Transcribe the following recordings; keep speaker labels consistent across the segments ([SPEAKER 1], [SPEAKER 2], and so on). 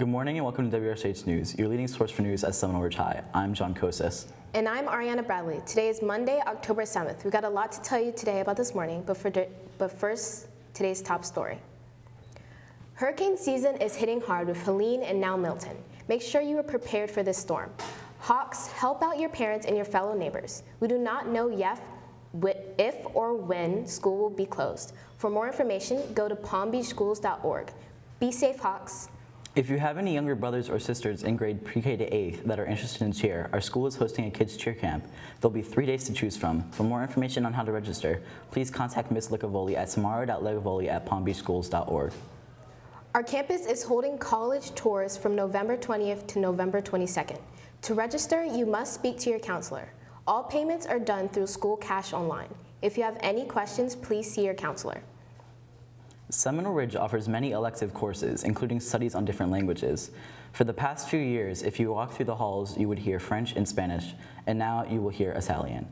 [SPEAKER 1] Good morning and welcome to Wsrh News, your leading source for news at Seminole Ridge High. I'm John Kosis.
[SPEAKER 2] And I'm Ariana Bradley. Today is Monday, October 7th. We've got a lot to tell you today about this morning, but first, today's top story. Hurricane season is hitting hard with Helene and now Milton. Make sure you are prepared for this storm. Hawks, help out your parents and your fellow neighbors. We do not know yet if or when school will be closed. For more information, go to palmbeachschools.org. Be safe, Hawks.
[SPEAKER 1] If you have any younger brothers or sisters in grade pre-K to 8th that are interested in cheer, our school is hosting a kids cheer camp. There'll be 3 days to choose from. For more information on how to register, please contact Ms. Licavoli at samara.licavoli@palmbeachschools.org.
[SPEAKER 2] Our campus is holding college tours from November 20th to November 22nd. To register, you must speak to your counselor. All payments are done through School Cash Online. If you have any questions, please see your counselor.
[SPEAKER 1] Seminole Ridge offers many elective courses, including studies on different languages. For the past few years, if you walk through the halls, you would hear French and Spanish, and now you will hear Italian.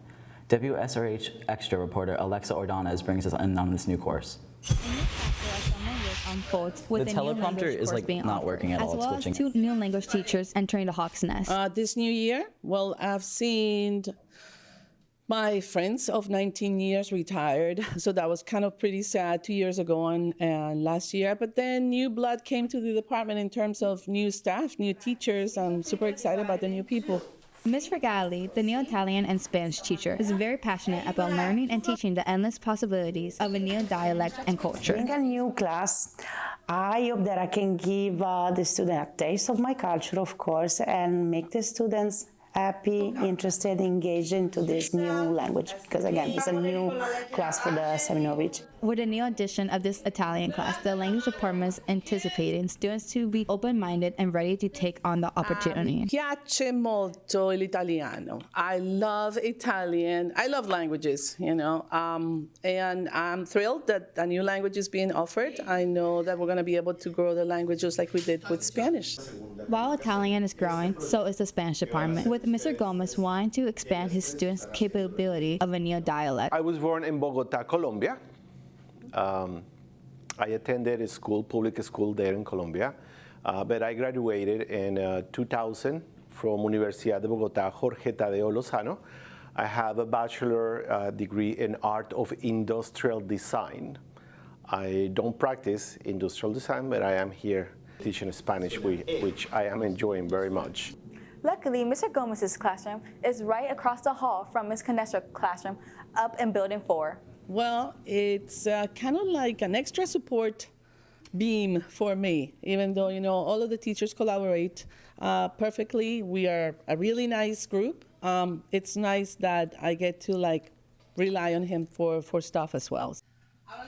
[SPEAKER 1] Wsrh Extra reporter Alexa Ordonez brings us in on this new course.
[SPEAKER 3] With
[SPEAKER 1] The teleprompter is not working at all.
[SPEAKER 3] As well as 2 new language teachers entering the Hawk's Nest.
[SPEAKER 4] This new year, well, I've seen my friends of 19 years retired, so that was kind of pretty sad 2 years ago and last year. But then new blood came to the department in terms of new staff, new teachers. I'm super excited about the new people.
[SPEAKER 3] Ms. Regali, the new Italian and Spanish teacher, is very passionate about learning and teaching the endless possibilities of a new dialect and culture.
[SPEAKER 5] Being a new class, I hope that I can give the student a taste of my culture, of course, and make the students happy, interested, engaged into this new language, because again, it's a new class for the Seminole Ridge.
[SPEAKER 3] With the new addition of this Italian class, the language department is anticipating students to be open-minded and ready to take on the opportunity.
[SPEAKER 4] Piace molto l'italiano. I love Italian. I love languages, and I'm thrilled that a new language is being offered. I know that we're going to be able to grow the language just like we did with Spanish.
[SPEAKER 3] While Italian is growing, so is the Spanish department, with Mr. Gomez wanting to expand his students' capability of a new dialect.
[SPEAKER 6] I was born in Bogota, Colombia. I attended a school, public school there in Colombia, but I graduated in 2000 from Universidad de Bogotá, Jorge Tadeo Lozano. I have a bachelor degree in art of industrial design. I don't practice industrial design, but I am here teaching Spanish, which I am enjoying very much.
[SPEAKER 7] Luckily, Mr. Gomez's classroom is right across the hall from Ms. Canestra's classroom up in Building 4.
[SPEAKER 4] Well, it's kind of like an extra support beam for me, even though, all of the teachers collaborate perfectly. We are a really nice group. It's nice that I get to rely on him for stuff as well.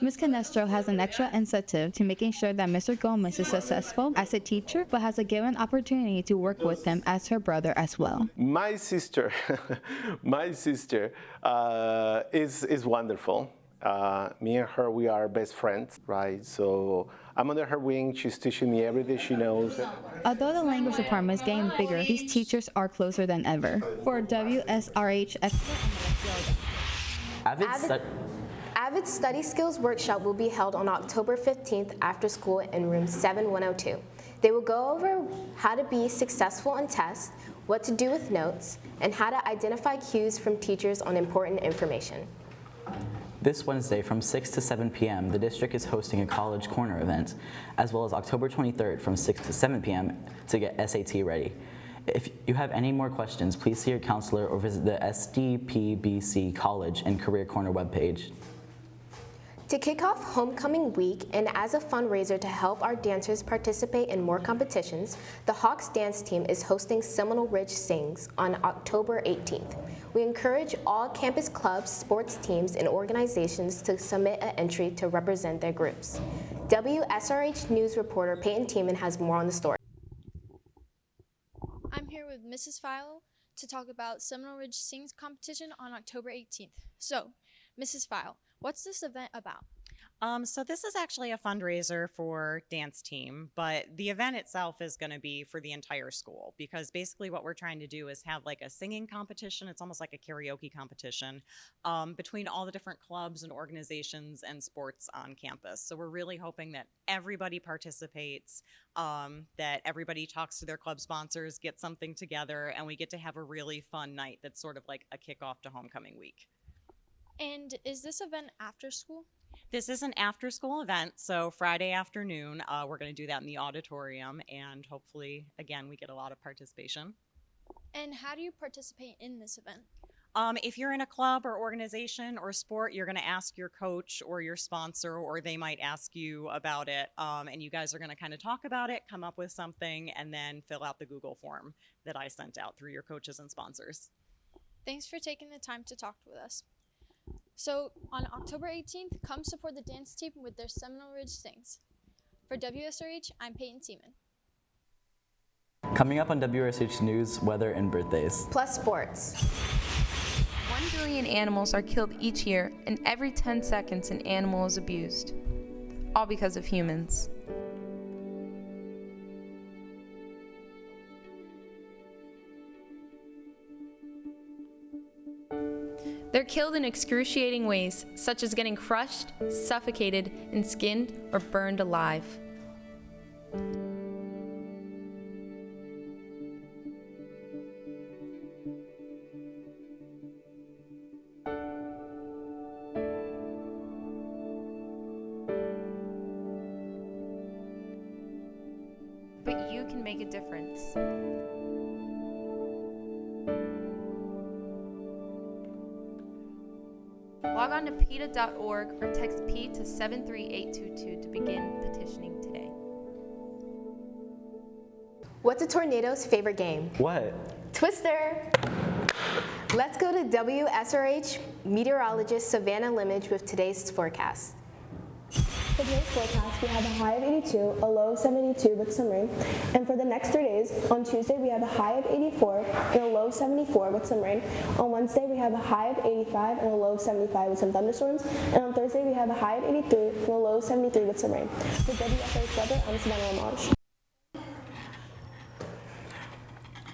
[SPEAKER 3] Ms. Canestro has an extra incentive to making sure that Mr. Gomez is successful as a teacher, but has a given opportunity to work with him as her brother as well.
[SPEAKER 6] My sister, is wonderful. Me and her, we are best friends, right? So I'm under her wing. She's teaching me everything she knows.
[SPEAKER 3] Although the language department is getting bigger, these teachers are closer than ever. For Wsrh
[SPEAKER 2] Avid Study Skills Workshop will be held on October 15th after school in room 7102. They will go over how to be successful in tests, what to do with notes, and how to identify cues from teachers on important information.
[SPEAKER 1] This Wednesday from 6 to 7 p.m., the district is hosting a College Corner event, as well as October 23rd from 6 to 7 p.m. to get SAT ready. If you have any more questions, please see your counselor or visit the SDPBC College and Career Corner webpage.
[SPEAKER 2] To kick off homecoming week and as a fundraiser to help our dancers participate in more competitions, the Hawks dance team is hosting Seminole Ridge Sings on October 18th. We encourage all campus clubs, sports teams, and organizations to submit an entry to represent their groups. Wsrh News reporter Peyton Tiemann has more on the story.
[SPEAKER 8] I'm here with Mrs. File to talk about Seminole Ridge Sings competition on October 18th. So, Mrs. File, what's this event about?
[SPEAKER 9] So this is actually a fundraiser for dance team, but the event itself is going to be for the entire school because basically what we're trying to do is have like a singing competition. It's almost like a karaoke competition between all the different clubs and organizations and sports on campus. So we're really hoping that everybody participates, that everybody talks to their club sponsors, get something together, and we get to have a really fun night that's sort of like a kickoff to homecoming week.
[SPEAKER 8] And is this event after school?
[SPEAKER 9] This is an after-school event, so Friday afternoon, we're going to do that in the auditorium, and hopefully, again, we get a lot of participation.
[SPEAKER 8] And how do you participate in this event?
[SPEAKER 9] If you're in a club or organization or sport, you're going to ask your coach or your sponsor, or they might ask you about it, and you guys are going to kind of talk about it, come up with something, and then fill out the Google form that I sent out through your coaches and sponsors.
[SPEAKER 8] Thanks for taking the time to talk with us. So on October 18th, come support the dance team with their Seminole Ridge Sings. For WSRH, I'm Peyton Seaman.
[SPEAKER 1] Coming up on WSH News, weather and birthdays.
[SPEAKER 2] Plus sports.
[SPEAKER 10] 1 billion animals are killed each year, and every 10 seconds an animal is abused. All because of humans. They're killed in excruciating ways, such as getting crushed, suffocated, and skinned or burned alive. But you can make a difference. Log on to PETA.org or text P to 73822 to begin petitioning today.
[SPEAKER 2] What's a tornado's favorite game?
[SPEAKER 1] What?
[SPEAKER 2] Twister! Let's go to WSRH meteorologist Savannah Limage with today's forecast.
[SPEAKER 11] For today's forecast, we have a high of 82, a low of 72 with some rain. And for the next 3 days, on Tuesday we have a high of 84 and a low of 74 with some rain. On Wednesday we have a high of 85 and a low of 75 with some thunderstorms. And on Thursday we have a high of 83 and a low of 73 with some rain. For WSRH weather, I'm Savannah Limage.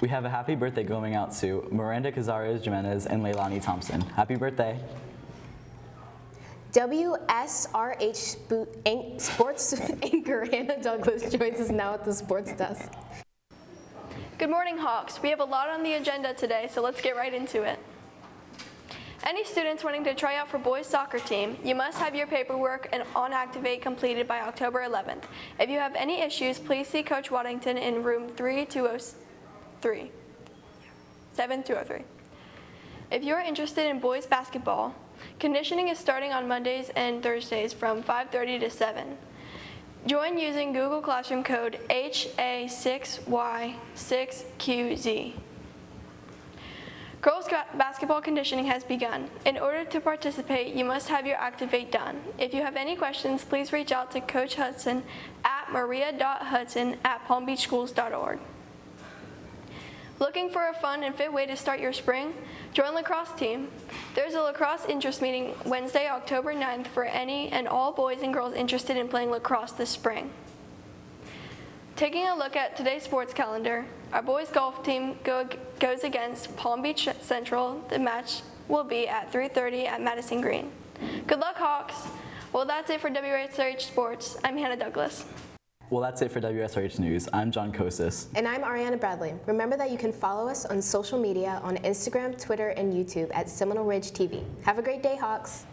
[SPEAKER 1] We have a happy birthday going out to Miranda Cazares Jimenez and Leilani Thompson. Happy birthday.
[SPEAKER 2] WSRH sports anchor Hannah Douglas joins us now at the sports desk.
[SPEAKER 12] Good morning, Hawks. We have a lot on the agenda today, so let's get right into it. Any students wanting to try out for boys soccer team, you must have your paperwork and on Activate completed by October 11th. If you have any issues, please see Coach Waddington in room 7203. If you are interested in boys basketball, conditioning is starting on Mondays and Thursdays from 5:30 to 7. Join using Google Classroom code HA6Y6QZ. Girls basketball conditioning has begun. In order to participate, you must have your Activate done. If you have any questions, please reach out to Coach Hudson at maria.hudson@palmbeachschools.org. Looking for a fun and fit way to start your spring? Join lacrosse team. There's a lacrosse interest meeting Wednesday, October 9th for any and all boys and girls interested in playing lacrosse this spring. Taking a look at today's sports calendar, our boys golf team goes against Palm Beach Central. The match will be at 3:30 at Madison Green. Good luck, Hawks. Well, that's it for WSRH Sports. I'm Hannah Douglas.
[SPEAKER 1] Well, that's it for WSRH News. I'm John Kosis.
[SPEAKER 2] And I'm Ariana Bradley. Remember that you can follow us on social media on Instagram, Twitter, and YouTube at Seminole Ridge TV. Have a great day, Hawks.